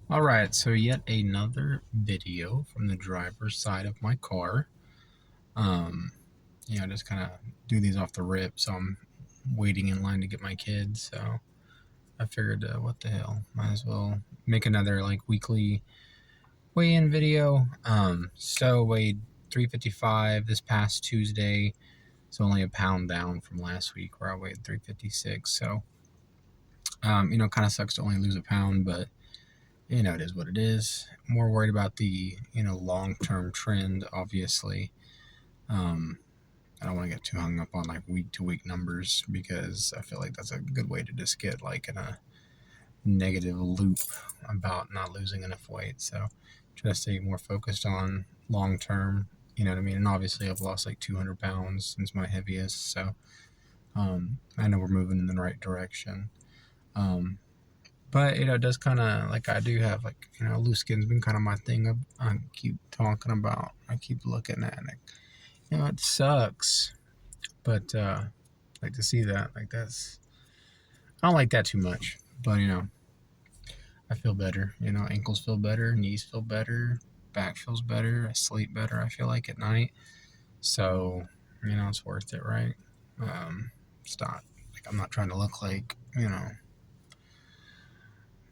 All right, so yet another video from the driver's side of my car. Um, just kind of do these off the rip, so I'm waiting in line to get my kids. So I figured, what the hell, might as well make another like weekly weigh-in video. So weighed 355 this past Tuesday. It's only a pound down from last week where I weighed 356. So, kind of sucks to only lose a pound, but it is what it is. More worried about the, long-term trend, obviously. I don't want to get too hung up on like week-to-week numbers because I feel like that's a good way to just get like in a negative loop about not losing enough weight. So try to stay more focused on long-term, you know what I mean? And obviously I've lost like 200 pounds since my heaviest. So I know we're moving in the right direction. But it does kind of like I do have like loose skin's been kind of my thing. I keep talking about. I keep looking at it. It sucks, but like to see that like that's I don't like that too much. But I feel better. Ankles feel better, knees feel better, back feels better. I sleep better. I feel like at night. So it's worth it, right? It's not like I'm not trying to look like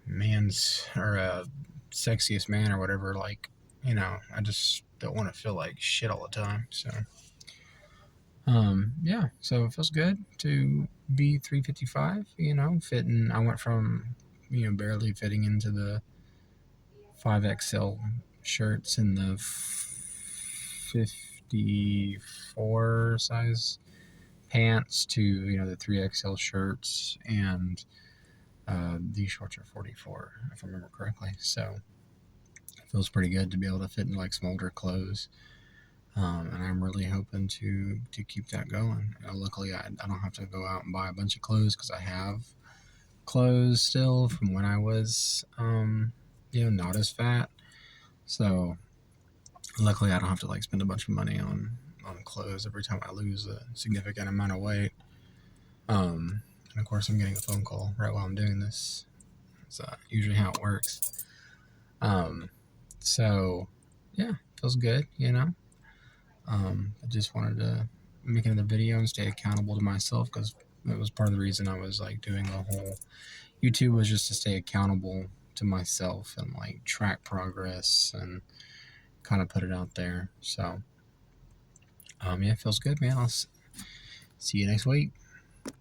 man's or sexiest man or whatever. Like, I just don't want to feel like shit all the time. So, yeah, so it feels good to be 355, fitting. I went from, barely fitting into the 5XL shirts and the 54 size pants to, the 3XL shirts and these shorts are 44, if I remember correctly. So, it feels pretty good to be able to fit in like some older clothes. And I'm really hoping to keep that going. Luckily, I don't have to go out and buy a bunch of clothes because I have clothes still from when I was, not as fat. So luckily, I don't have to like spend a bunch of money on clothes every time I lose a significant amount of weight. And of course, I'm getting a phone call right while I'm doing this. That's usually how it works. So yeah, feels good. I just wanted to make another video and stay accountable to myself because that was part of the reason I was like doing the whole YouTube was just to stay accountable to myself and like track progress and kind of put it out there. So, yeah, it feels good, man. I'll see you next week.